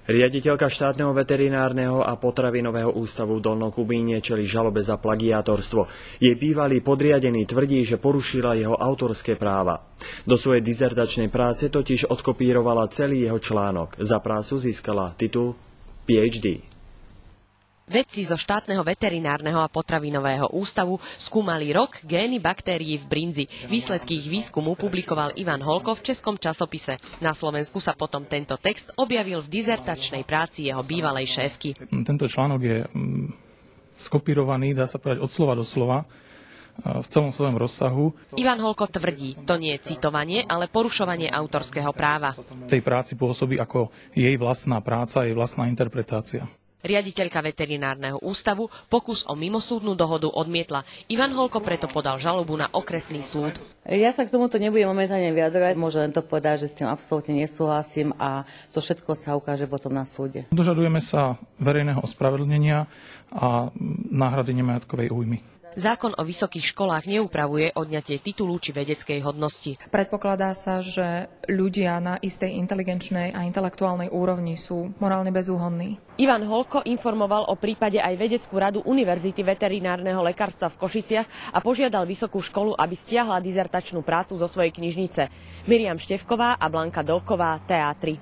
Riaditeľka štátneho veterinárneho a potravinového ústavu v Dolnom Kubíne čelí žalobe za plagiátorstvo. Jej bývalý podriadený tvrdí, že porušila jeho autorské práva. Do svojej dizertačnej práce totiž odkopírovala celý jeho článok. Za prácu získala titul PhD. Vedci zo štátneho veterinárneho a potravinového ústavu skúmali rok gény baktérií v brinzi. Výsledky ich výskumu publikoval Ivan Holko v českom časopise. Na Slovensku sa potom tento text objavil v dizertačnej práci jeho bývalej šéfky. Tento článok je skopírovaný, dá sa povedať, od slova do slova v celom svojom rozsahu. Ivan Holko tvrdí, to nie je citovanie, ale porušovanie autorského práva. V tej práci pôsobí ako jej vlastná práca, jej vlastná interpretácia. Riaditeľka veterinárneho ústavu pokus o mimosúdnu dohodu odmietla. Ivan Holko preto podal žalobu na okresný súd. Ja sa k tomuto nebudem momentálne vyjadrovať. Môžem len to povedať, že s tým absolútne nesúhlasím a to všetko sa ukáže potom na súde. Dožadujeme sa verejného ospravedlnenia a náhrady nemajetkovej újmy. Zákon o vysokých školách neupravuje odňatie titulu či vedeckej hodnosti. Predpokladá sa, že ľudia na istej inteligenčnej a intelektuálnej úrovni sú morálne bezúhonní. Ivan Holko informoval o prípade aj vedeckú radu Univerzity veterinárneho lekárstva v Košiciach a požiadal vysokú školu, aby stiahla dizertačnú prácu zo svojej knižnice. Miriam Števková a Blanka Dolková, TA3.